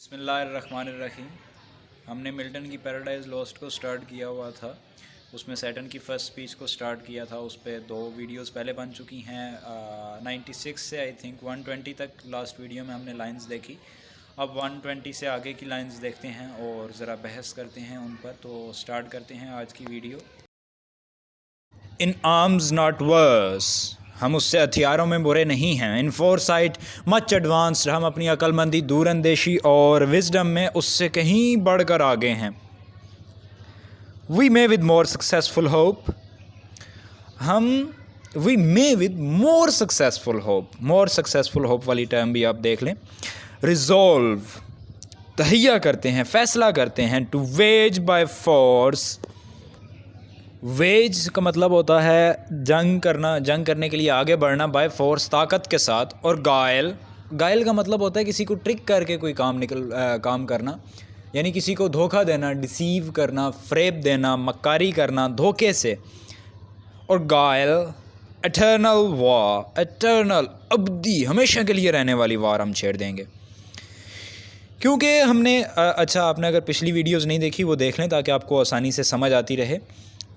बिस्मिल्लाहिर्रहमानिर्रहीम। हमने मिल्टन की पैराडाइज़ लॉस्ट को स्टार्ट किया हुआ था। उसमें सैटन की फ़र्स्ट स्पीच को स्टार्ट किया था। उस पर 2 वीडियोस पहले बन चुकी हैं। 96 से आई थिंक 120 तक लास्ट वीडियो में हमने लाइंस देखी। अब 120 से आगे की लाइंस देखते हैं और ज़रा बहस करते हैं उन पर। तो स्टार्ट करते हैं आज की video. In arms not wars, हम उससे हथियारों में बुरे नहीं हैं। इन फोरसाइट मच एडवांस्ड, हम अपनी अक्लमंदी, दूरंदेशी और विजडम में उससे कहीं बढ़कर आगे हैं। We may with more successful hope, we may with more successful hope, more successful hope वाली टर्म भी आप देख लें। रिजॉल्व, तहैया करते हैं, फैसला करते हैं। To wage by force, wage का मतलब होता है जंग करना, जंग करने के लिए आगे बढ़ना। बाय फोर्स, ताकत के साथ। और गायल का मतलब होता है किसी को ट्रिक करके कोई काम करना, यानी किसी को धोखा देना, डिसीव करना, फ्रेब देना, मक्कारी करना धोखे से। और गायल एटर्नल वार, एटर्नल अब्दी, हमेशा के लिए रहने वाली वार हम छेड़ देंगे। क्योंकि हमने आपने अगर पिछली वीडियोज़ नहीं देखी वो देख लें ताकि आपको आसानी से समझ आती रहे।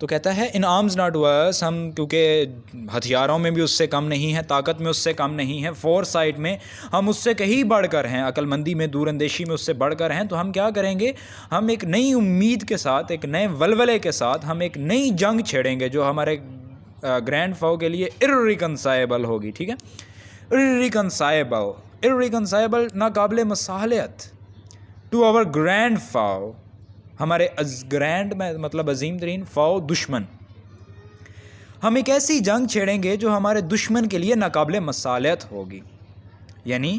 तो कहता है इन आर्म्स नॉट वर्स, हम क्योंकि हथियारों में भी उससे कम नहीं है, ताकत में उससे कम नहीं है, फोरसाइट में हम उससे कहीं बढ़कर हैं, अक्लमंदी में, दूरंदेशी में उससे बढ़कर हैं। तो हम क्या करेंगे, हम एक नई उम्मीद के साथ, एक नए वलवले के साथ हम एक नई जंग छेड़ेंगे जो हमारे ग्रैंड फो के लिए इर्रिकंसाइबल होगी। ठीक है, इर्रिकंसाइबल, इर्रिकंसाइबल, नाकाबिले मसालियत टू आवर ग्रैंड फो, हमारे ग्रैंड में मतलब अजीम तरीन फ़ौ, दुश्मन। हम एक ऐसी जंग छेड़ेंगे जो हमारे दुश्मन के लिए नाकाबिले मसालियत होगी। यानी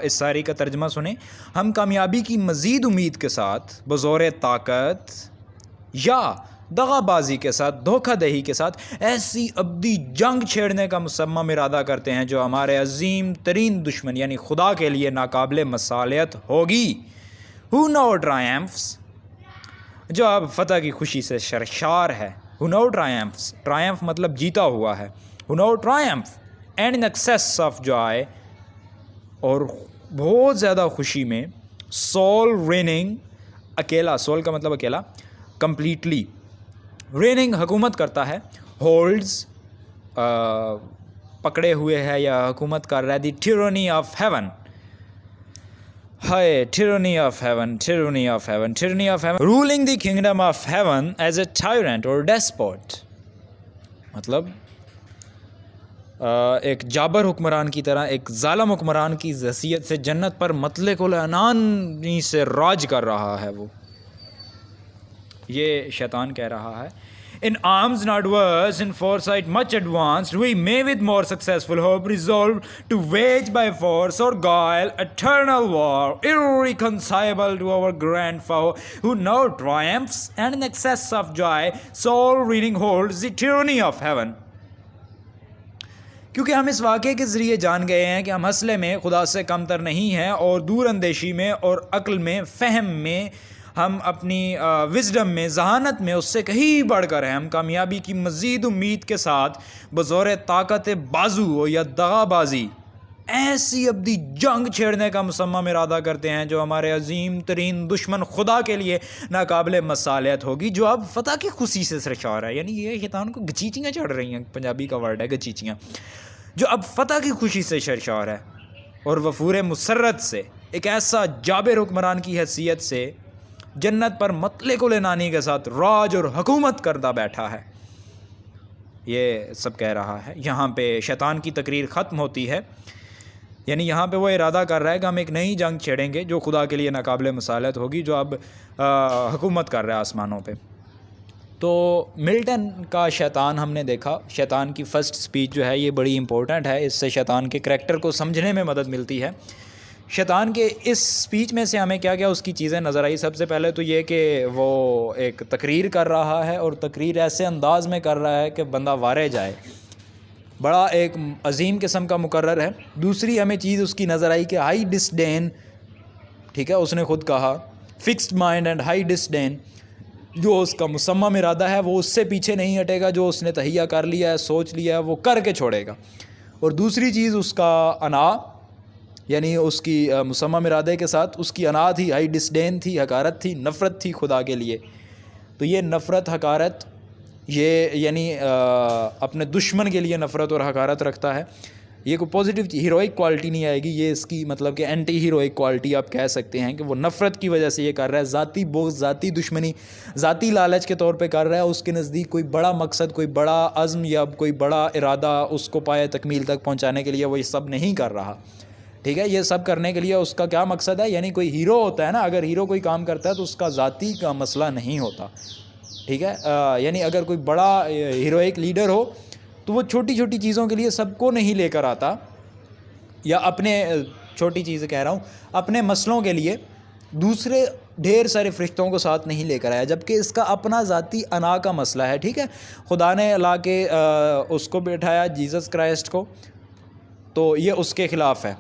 इस सारी का तर्जमा सुने, हम कामयाबी की मज़ीद उम्मीद के साथ, बज़ौर ताकत या दगाबाजी के साथ, धोखा दही के साथ ऐसी अब्दी जंग छेड़ने का मुसम्मम इरादा करते हैं जो हमारे अजीम तरीन दुश्मन यानी खुदा के लिए नाकाबिले मसालियत होगी। हु नो ट्रायम्फ्स, जो अब फ़तह की खुशी से सरशार है। हु नो ट्रायम्फ्स, ट्रायम्फ मतलब जीता हुआ है। Who know Triumph and in excess of Joy, और बहुत ज़्यादा खुशी में। सोल रेनिंग, अकेला, सोल का मतलब अकेला, कंप्लीटली। रेनिंग हुकूमत करता है। होल्ड्स पकड़े हुए है या हुकूमत कर रहा है। The tyranny of haven, hi, tyranny of heaven, tyranny of heaven, tyranny of heaven, ruling the kingdom of heaven as a tyrant or despot, मतलब एक जाबर हुक्मरान की तरह, एक जालिम हुक्मरान की हैसियत से जन्नत पर मतले कुल अनानी से राज कर रहा है वो। ये शैतान कह रहा है। In arms not worse, in foresight much advanced, we may with more successful hope resolve to wage by force or guile eternal war, irreconcilable to our grand foe, who now triumphs and in excess of joy, soul reading holds the tyranny of heaven. क्योंकि हम इस वाक़े के ज़रिए जान गए हैं कि हम हौसले में खुदा से कमतर नहीं हैं, और दूरंदेशी में और अक्ल में, फ़हम में, हम अपनी विजडम में, जहानत में उससे कहीं बढ़कर हैं। हम कामयाबी की मज़ीद उम्मीद के साथ बज़ौर ताकत बाजू या दगाबाजी ऐसी अब्दी जंग छेड़ने का मुसम्मम इरादा करते हैं जो हमारे अजीम तरीन दुश्मन खुदा के लिए नाकाबिले मसालियत होगी, जो अब फ़तह की खुशी से सरशार है। यानी ये शैतान को गचीचियाँ चढ़ रही हैं, पंजाबी का वर्ड है गचीचियाँ, जो अब फ़तह की खुशी से सरशार है और वफूर मुसर्रत से, एक ऐसा जाबिर हुक्मरान की हैसियत से जन्नत पर मतले कुल नानी के साथ राज और हुकूमत करदा बैठा है। ये सब कह रहा है। यहाँ पे शैतान की तकरीर ख़त्म होती है। यानी यहाँ पे वो इरादा कर रहा है कि हम एक नई जंग छेड़ेंगे जो खुदा के लिए नाकाबिले मसालियत होगी, जो अब हुकूमत कर रहा है आसमानों पे। तो मिल्टन का शैतान हमने देखा। शैतान की फ़र्स्ट स्पीच जो है ये बड़ी इंपॉर्टेंट है, इससे शैतान के करैक्टर को समझने में मदद मिलती है। शैतान के इस स्पीच में से हमें क्या क्या उसकी चीज़ें नज़र आई। सबसे पहले तो ये कि वो एक तकरीर कर रहा है, और तकरीर ऐसे अंदाज़ में कर रहा है कि बंदा वारे जाए, बड़ा एक अजीम किस्म का मुकर्रर है। दूसरी हमें चीज़ उसकी नज़र आई कि हाई डिसडेन, ठीक है, उसने ख़ुद कहा fixed mind and high disdain, जो उसका मुसम्मम इरादा है वो उससे पीछे नहीं हटेगा, जो उसने तहैया कर लिया है, सोच लिया है, वो करके छोड़ेगा। और दूसरी चीज़ उसका अना, यानी उसकी मुसम्मम इरादे के साथ उसकी अना थी, हाई डिस्डेन थी, हकारत थी, नफ़रत थी खुदा के लिए। तो ये नफ़रत हकारत ये यानी अपने दुश्मन के लिए नफ़रत और हकारत रखता है। ये कोई पॉजिटिव हीरोइक क्वालिटी नहीं आएगी, ये इसकी मतलब कि एंटी हीरोइक क्वालिटी आप कह सकते हैं कि वो नफ़रत की वजह से ये कर रहा है, ज़ाती बोझ, ज़ाती दुश्मनी, ज़ाती लालच के तौर पे कर रहा है। उसके नज़दीक कोई बड़ा मकसद, कोई बड़ा अज़्म या कोई बड़ा इरादा उसको पाए तकमील तक पहुँचाने के लिए वो ये सब नहीं कर रहा। ठीक है, ये सब करने के लिए उसका क्या मकसद है, यानी कोई हीरो होता है ना, अगर हीरो कोई काम करता है तो उसका ज़ाती का मसला नहीं होता। ठीक है, यानी अगर कोई बड़ा हीरोइक लीडर हो तो वो छोटी छोटी चीज़ों के लिए सबको नहीं लेकर आता, या अपने छोटी चीज़ें कह रहा हूँ, अपने मसलों के लिए दूसरे ढेर सारे फरिश्तों को साथ नहीं लेकर आया, जबकि इसका अपना ज़ाती अना का मसला है। ठीक है, खुदा ने ला के उसको बैठाया जीसस क्राइस्ट को, तो ये उसके ख़िलाफ़ है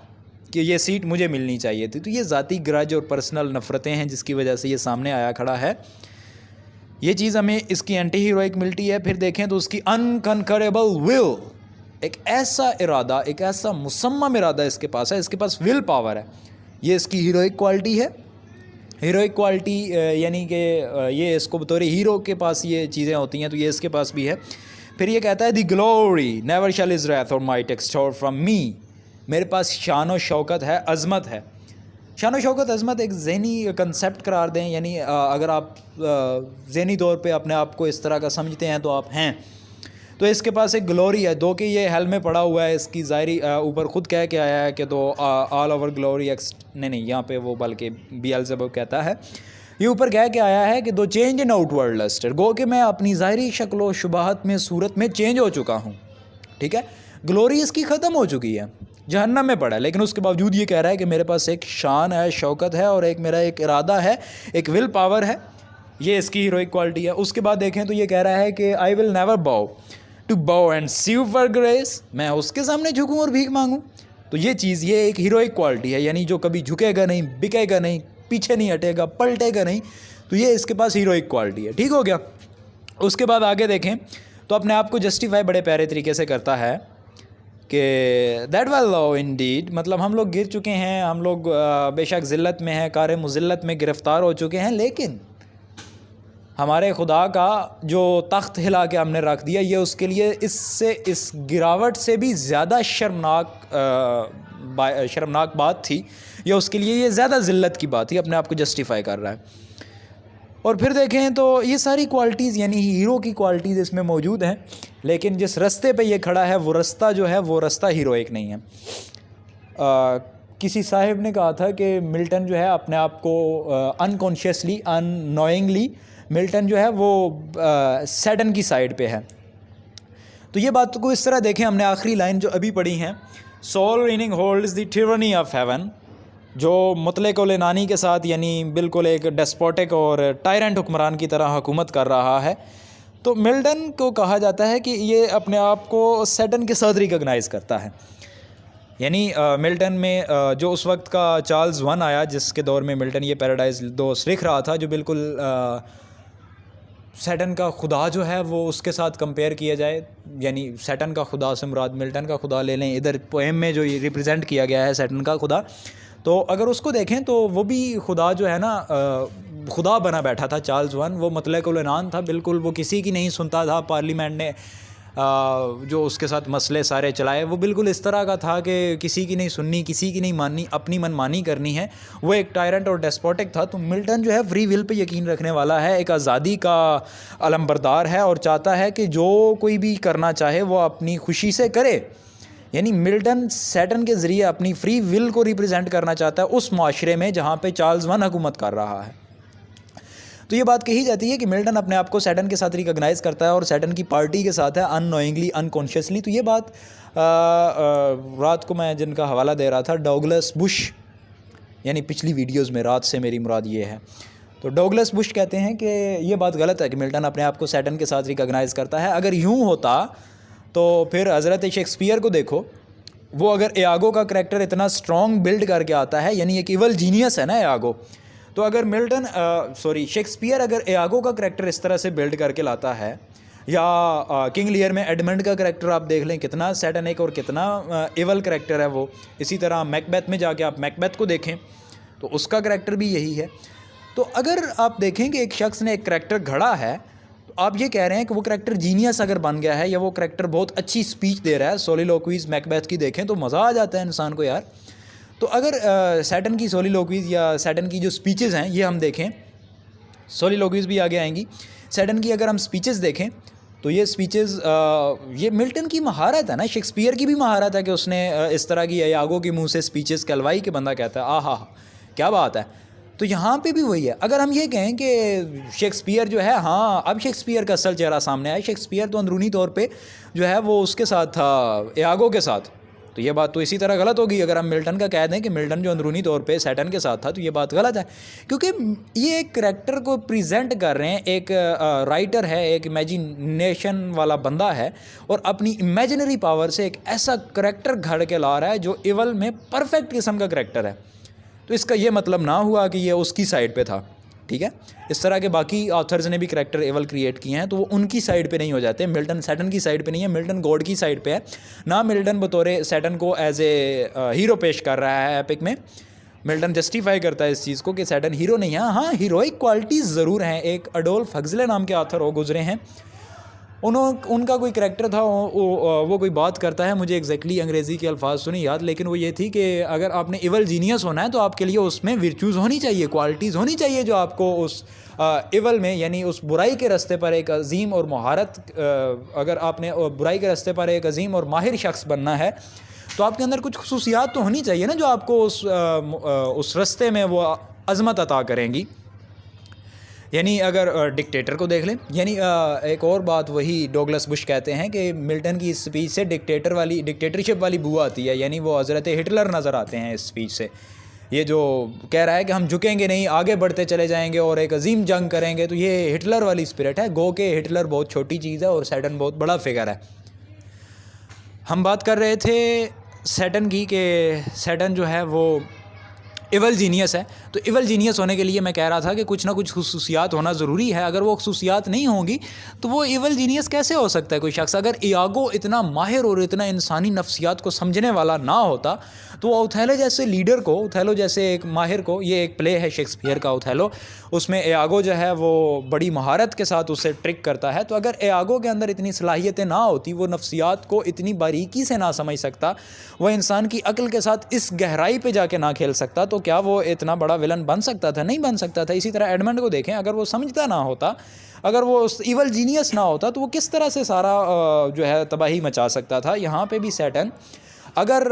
कि ये सीट मुझे मिलनी चाहिए थी। तो ये ज़ाती ग्रज और पर्सनल नफ़रतें हैं जिसकी वजह से ये सामने आया खड़ा है। ये चीज़ हमें इसकी एंटी हीरोइक मिलती है। फिर देखें तो उसकी अनकनकरेबल विल, एक ऐसा इरादा, एक ऐसा मुसम्मम इरादा इसके पास है, इसके पास विल पावर है। ये इसकी हीरोइक क्वालिटी है। हीरोइक क्वालिटी यानी कि ये इसको बतौर हीरो के पास ये चीज़ें होती हैं, तो ये इसके पास भी है। फिर ये कहता है the glory never shall is wrath और माइट एक्सटोर फ्रॉम मी, मेरे पास शान व शौकत है, अज़मत है। शान व शौकत अज़मत एक ज़हनी कंसेप्ट करार दें, यानी अगर आप ज़हनी तौर पे अपने आप को इस तरह का समझते हैं तो आप हैं। तो इसके पास एक ग्लोरी है, दो कि ये हेल में पड़ा हुआ है, इसकी ज़ाहिरी ऊपर ख़ुद कह के आया है कि दो ऑल ओवर ग्लोरी एक्स, नहीं यहाँ पे वो बल्कि बेएल्ज़ेबूब कहता है, ये ऊपर कह के आया है कि दो चेंज इन आउटवर्ड लस्टर, गो कि मैं अपनी ज़ाहिरी शक्ल व शुबाहत में, सूरत में चेंज हो चुका हूँ। ठीक है, ग्लोरी इसकी ख़त्म हो चुकी है, जहन्नम में पड़ा है, लेकिन उसके बावजूद ये कह रहा है कि मेरे पास एक शान है, शौकत है, और एक मेरा एक इरादा है, एक विल पावर है। ये इसकी हीरोइक क्वालिटी है। उसके बाद देखें तो ये कह रहा है कि आई विल नेवर बाउ टू बाउ एंड सीव फॉर ग्रेस, मैं उसके सामने झुकूँ और भीख मांगूँ। तो ये चीज़, ये एक हीरोइक क्वालिटी है, यानी जो कभी झुकेगा नहीं, बिकेगा नहीं, पीछे नहीं हटेगा, पलटेगा नहीं। तो ये इसके पास हीरोइक क्वालिटी है। ठीक हो गया। उसके बाद आगे देखें तो अपने आप को जस्टिफाई बड़े प्यारे तरीके से करता है कि दैट वाज लव इंडीड, मतलब हम लोग गिर चुके हैं, हम लोग बेशक ज़िल्लत में हैं, कार मुज़िल्लत में गिरफ़्तार हो चुके हैं, लेकिन हमारे खुदा का जो तख्त हिला के हमने रख दिया, ये उसके लिए इससे, इस गिरावट से भी ज़्यादा शर्मनाक बात थी, या उसके लिए ये ज़्यादा ज़िल्लत की बात थी। अपने आप को जस्टिफाई कर रहा है। और फिर देखें तो ये सारी क्वालिटीज़, यानी हीरो की क्वालिटीज़ इसमें मौजूद हैं, लेकिन जिस रास्ते पे ये खड़ा है वो रास्ता जो है वो रास्ता हीरोइक नहीं है। किसी साहिब ने कहा था कि मिल्टन जो है अपने आप को अनकॉन्शियसली, अननोइंगली मिल्टन जो है वो सैटन की साइड पे है। तो ये बात को इस तरह देखें, हमने आखिरी लाइन जो अभी पढ़ी हैं, sole reigning holds the tyranny of heaven, जो मुतलक लेनानी के साथ, यानी बिल्कुल एक डेस्पोटिक और टायरेंट हुक्मरान की तरह हुकूमत कर रहा है। तो मिल्टन को कहा जाता है कि ये अपने आप को सैटन के साथ रिकॉग्नाइज़ करता है। यानी मिल्टन में जो उस वक्त का चार्ल्स वन आया, जिसके दौर में मिल्टन ये पैराडाइज दोस्त लिख रहा था, जो बिल्कुल सैटन का खुदा जो है वो उसके साथ कंपेयर किया जाए, यानी सैटन का खुदा से मुराद मिल्टन का खुदा ले लें। इधर पोएम में जो ये रिप्रेजेंट किया गया है सैटन का खुदा, तो अगर उसको देखें तो वो भी खुदा जो है ना, खुदा बना बैठा था चार्ल्स वन। वो मतलक उल-इनान था, बिल्कुल वो किसी की नहीं सुनता था। पार्लियामेंट ने जो उसके साथ मसले सारे चलाए, वो बिल्कुल इस तरह का था कि किसी की नहीं सुननी, किसी की नहीं माननी, अपनी मनमानी करनी है। वो एक टायरेंट और डेस्पोटिक था। तो मिल्टन जो है फ्री विल पे यकीन रखने वाला है, एक आज़ादी का अलमबरदार है, और चाहता है कि जो कोई भी करना चाहे वो अपनी खुशी से करे। यानी मिल्टन सैटन के ज़रिए अपनी फ्री विल को रिप्रेजेंट करना चाहता है उस माशरे में जहाँ पे चार्ल्स वन हुकूमत कर रहा है। तो ये बात कही जाती है कि मिल्टन अपने आप को सैटन के साथ रिकॉग्नाइज़ करता है और सैटन की पार्टी के साथ है, अननोइंगली, अनकॉन्शियसली। तो ये बात रात को मैं जिनका हवाला दे रहा था, डगलस बुश, यानी पिछली वीडियोज़ में, रात से मेरी मुराद ये है। तो डगलस बुश कहते हैं कि ये बात गलत है कि मिल्टन अपने आप को सैटन के साथ रिकॉग्नाइज़ करता है। अगर यूँ होता तो फिर हज़रत शेक्सपियर को देखो, वो अगर एआगो का करैक्टर इतना स्ट्रॉन्ग बिल्ड करके आता है, यानी एक इवल जीनियस है ना एआगो, तो अगर शेक्सपियर अगर एआगो का करैक्टर इस तरह से बिल्ड करके लाता है, या किंग लियर में एडमंड का करैक्टर आप देख लें, कितना सैटेनिक और कितना एवल करैक्टर है वो। इसी तरह मैकबेथ में जाके आप मैकबेथ को देखें तो उसका करैक्टर भी यही है। तो अगर आप देखें कि एक शख्स ने एक करैक्टर घड़ा है, तो आप ये कह रहे हैं कि वो करैक्टर जीनियस अगर बन गया है या वो करैक्टर बहुत अच्छी स्पीच दे रहा है। सोलिलोक्वीज मैकबेथ की देखें तो मज़ा आ जाता है इंसान को यार। तो अगर सैटन की सोलिलोक्वीज या सैटन की जो स्पीचेज़ हैं ये हम देखें, सोलिलोक्वीज भी आगे आएंगी, सैटन की अगर हम स्पीचेज़ देखें तो ये स्पीचेज़ ये मिल्टन की महारत है ना, शेक्सपियर की भी महारत है कि उसने इस तरह की यागो के मुंह से स्पीचेज़ कहलवाई कि बंदा कहता है आहा क्या बात है। तो यहाँ पे भी वही है। अगर हम ये कहें कि शेक्सपियर जो है, हाँ अब शेक्सपियर का असल चेहरा सामने आया, शेक्सपियर तो अंदरूनी तौर पे जो है वो उसके साथ था, यागो के साथ, तो ये बात तो इसी तरह गलत होगी। अगर हम मिल्टन का कह दें कि मिल्टन जो अंदरूनी तौर पे सैटन के साथ था तो ये बात गलत है, क्योंकि ये एक करैक्टर को प्रेजेंट कर रहे हैं, एक राइटर है, एक इमेजिनेशन वाला बंदा है और अपनी इमेजिनरी पावर से एक ऐसा करैक्टर घड़ के ला रहा है जो इवल में परफेक्ट किस्म का करैक्टर है। तो इसका ये मतलब ना हुआ कि ये उसकी साइड पे था, ठीक है। इस तरह के बाकी ऑथर्स ने भी करैक्टर एवल क्रिएट किए हैं तो वो उनकी साइड पे नहीं हो जाते। मिल्टन सैटन की साइड पे नहीं है, मिल्टन गॉड की साइड पे है ना। मिल्टन बतौर सैटन को एज ए हीरो पेश कर रहा है एपिक में। मिल्टन जस्टिफाई करता है इस चीज़ को कि सैटन हीरो नहीं है। हाँ हीरोइक क्वालिटीज़ ज़रूर हैं। एक अडोल्फ हक्सले नाम के ऑथर वो गुजरे हैं, उनका कोई करैक्टर था, वो कोई बात करता है, मुझे एग्जैक्टली अंग्रेज़ी के अल्फाज सुनी याद, लेकिन वो ये थी कि अगर आपने इवल जीनियस होना है तो आपके लिए उसमें विर्चूज़ होनी चाहिए, क्वालिटीज़ होनी चाहिए जो आपको उस इवल में यानी उस बुराई के रास्ते पर एक अजीम और महारत, अगर आपने बुराई के रास्ते पर एक अजीम और माहिर शख्स बनना है तो आपके अंदर कुछ खुसूसियात तो होनी चाहिए ना जो आपको उस रास्ते में वो अज़मत अता करेंगी। यानी अगर डिक्टेटर को देख लें, यानी एक और बात वही डोगलस बुश कहते हैं कि मिल्टन की इस स्पीच से डिक्टेटरशिप वाली बू आती है, यानी वो हज़रत हिटलर नज़र आते हैं इस स्पीच से। ये जो कह रहा है कि हम झुकेंगे नहीं, आगे बढ़ते चले जाएंगे और एक अजीम जंग करेंगे, तो ये हिटलर वाली स्पिरिट है। गो के हिटलर बहुत छोटी चीज़ है और सैटन बहुत बड़ा फिगर है। हम बात कर रहे थे सैटन की कि सैटन जो है वो इवल जीनियस है। तो इवल जीनियस होने के लिए मैं कह रहा था कि कुछ ना कुछ खुसूसियात होना ज़रूरी है। अगर वो खुसूसियात नहीं होंगी तो वो इवल जीनियस कैसे हो सकता है कोई शख्स। अगर इयागो इतना माहिर और इतना इंसानी नफ्सियात को समझने वाला ना होता तो वो ओथेलो जैसे लीडर को, ओथेलो जैसे एक माहिर को, ये एक प्ले है शेक्सपियर का ओथेलो, उसमें इयागो जो है वो बड़ी महारत के साथ उसे ट्रिक करता है। तो अगर इयागो के अंदर इतनी सलाहियतें ना होती, वो नफ्सियात को इतनी बारीकी से ना समझ सकता, वह इंसान की अक्ल के साथ इस गहराई पे जाके ना खेल सकता, तो क्या वो इतना बड़ा विलन बन सकता था? नहीं बन सकता था। इसी तरह एडमंड को देखें, अगर वो समझता ना होता, अगर वो इवल जीनियस ना होता तो वो किस तरह से सारा जो है तबाही मचा सकता था। यहाँ पे भी सैटन अगर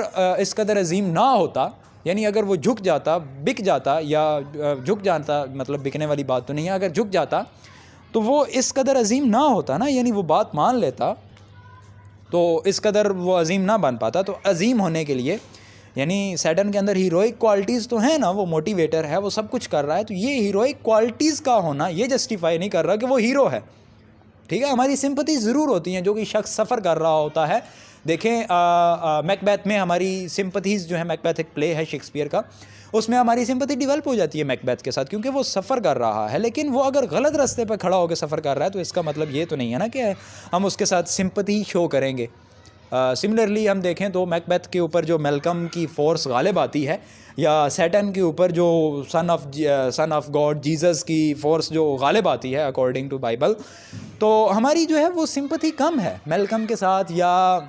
इस कदर अजीम ना होता, यानी अगर वो झुक जाता, बिक जाता, या झुक जाता मतलब बिकने वाली बात तो नहीं है, अगर झुक जाता तो वो इस कदर अजीम ना होता ना, यानी वो बात मान लेता तो इस कदर वो अजीम ना बन पाता। तो अजीम होने के लिए यानी सैटन के अंदर हीरोइक क्वालिटीज़ तो हैं ना, वो मोटिवेटर है, वो सब कुछ कर रहा है, तो ये हीरोइक क्वालिटीज़ का होना ये जस्टिफाई नहीं कर रहा कि वो हीरो है, ठीक है। हमारी सिंपथी ज़रूर होती हैं जो कि शख्स सफ़र कर रहा होता है। देखें मैकबेथ में हमारी सिंपथीज़ जो है, मैकबेथ एक प्ले है शेक्सपियर का, उसमें हमारी सिंपथी डेवलप हो जाती है मैकबेथ के साथ, क्योंकि वो सफ़र कर रहा है। लेकिन वो अगर गलत रास्ते पर खड़ा होकर सफ़र कर रहा है तो इसका मतलब ये तो नहीं है ना कि हम उसके साथ सिंपथी शो करेंगे। सिमिलरली हम देखें तो मैकबेथ के ऊपर जो मेलकम की फ़ोर्स गालिब आती है, या सैटन के ऊपर जो सन ऑफ गॉड जीसस की फ़ोर्स जो गालिब आती है अकॉर्डिंग टू बाइबल, तो हमारी जो है वो सिंपथी कम है मेलकम के साथ, या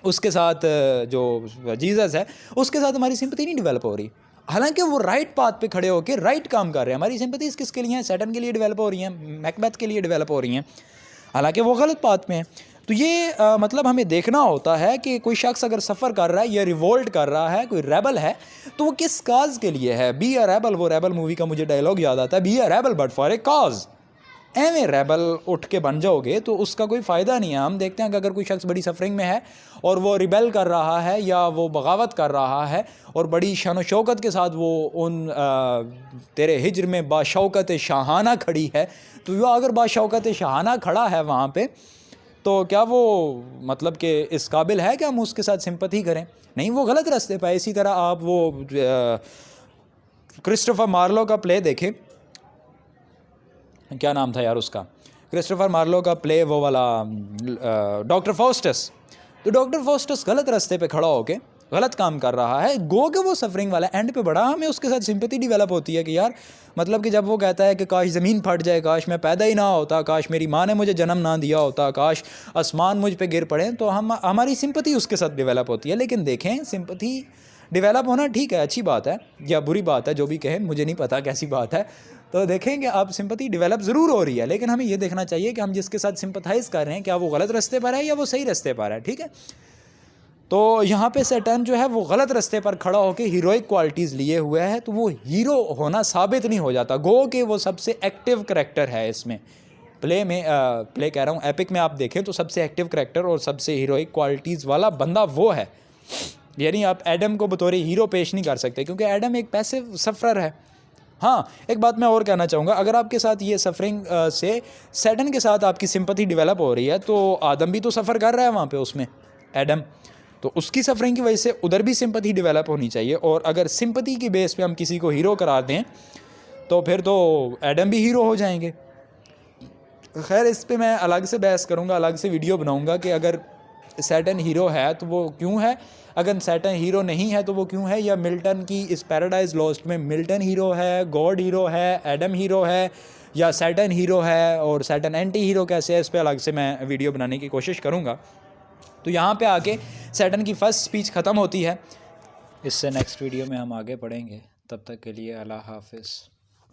उसके साथ जो जीसस है उसके साथ हमारी सिंपथी नहीं डेवलप हो रही। हालांकि वो राइट पाथ पे खड़े होकर राइट काम कर रहे हैं। हमारी सिंपथीज़ किसके लिए हैं? सैटन के लिए डेवलप हो रही हैं, मैकबेथ के लिए डेवलप हो रही हैं, हालांकि वो गलत पाथ में है। तो ये मतलब हमें देखना होता है कि कोई शख्स अगर सफ़र कर रहा है या रिवोल्ट कर रहा है, कोई रेबल है, तो वो किस काज के लिए है। बी अ रेबल, वो रेबल मूवी का मुझे डायलॉग याद आता है, be a rebel but for a cause. एवें रेबल उठ के बन जाओगे तो उसका कोई फ़ायदा नहीं है। हम देखते हैं कि अगर कोई शख्स बड़ी सफरिंग में है और वो रिबेल कर रहा है या वो बगावत कर रहा है और बड़ी शान व शौकत के साथ वो उन तेरे हिज्र में बाशौकत शाहाना खड़ी है, तो वो अगर बाशौकत शाहाना खड़ा है वहाँ पे, तो क्या वो मतलब कि इस काबिल है कि हम उसके साथ सिंपथी करें? नहीं, वो गलत रास्ते पर है। इसी तरह आप वो क्रिस्टोफर मार्लो का प्ले देखें, क्या नाम था यार उसका, क्रिस्टोफर मार्लो का प्ले वो वाला डॉक्टर फॉस्टस, तो डॉक्टर फॉस्टस गलत रास्ते पे खड़ा होके गलत काम कर रहा है, गो के वो सफरिंग वाला एंड पे बड़ा हमें उसके साथ सिंपैथी डेवलप होती है कि यार मतलब कि जब वो कहता है कि काश ज़मीन फट जाए, काश मैं पैदा ही ना होता, काश मेरी माँ ने मुझे जन्म ना दिया होता, काश आसमान मुझ पे गिर पड़े, तो हमारी सिंपैथी उसके साथ डेवलप होती है। लेकिन देखें सिंपैथी डेवलप होना ठीक है, अच्छी बात है या बुरी बात है, जो भी कहें, मुझे नहीं पता कैसी बात है, तो देखेंगे आप सिंपैथी डेवलप ज़रूर हो रही है, लेकिन हमें ये देखना चाहिए कि हम जिसके साथ सिंपथाइज़ कर रहे हैं क्या वो गलत रास्ते पर है या वो सही रास्ते पर है। ठीक है, तो यहाँ पे सैटर्न जो है वो गलत रास्ते पर खड़ा होकर हीरोइक क्वालिटीज़ लिए हुए है, तो वो हीरो होना साबित नहीं हो जाता। गो के वो सबसे एक्टिव करेक्टर है इसमें, प्ले में प्ले कह रहा हूँ, एपिक में आप देखें तो सबसे एक्टिव करेक्टर और सबसे हीरोइक क्वालिटीज़ वाला बंदा वो है। यानी आप एडम को बतौर हीरो पेश नहीं कर सकते क्योंकि एडम एक पैसिव सफ़रर है। हाँ, एक बात मैं और कहना चाहूँगा, अगर आपके साथ ये सफरिंग से सैटर्न के साथ आपकी सिंपैथी डेवलप हो रही है तो आदम भी तो सफ़र कर रहा है वहाँ पे उसमें, एडम, तो उसकी सफरिंग की वजह से उधर भी सिंपैथी डेवलप होनी चाहिए। और अगर सिंपैथी की बेस पे हम किसी को हीरो करा दें तो फिर तो एडम भी हीरो हो जाएंगे। खैर इस पे मैं अलग से बहस करूँगा, अलग से वीडियो बनाऊँगा कि अगर सैटर्न हीरो है तो वो क्यों है, अगर सैटर्न हीरो नहीं है तो वो क्यों है, या मिल्टन की इस पैराडाइज लॉस्ट में मिल्टन हीरो है, गॉड हीरो है, एडम हीरो है, या सैटर्न हीरो है और सैटर्न एंटी हीरो कैसे है, इस पर अलग से मैं वीडियो बनाने की कोशिश करूँगा। तो यहाँ पे आके सैटर्न की फर्स्ट स्पीच ख़त्म होती है, इससे नेक्स्ट वीडियो में हम आगे बढ़ेंगे। तब तक के लिए अल्लाह हाफिज़।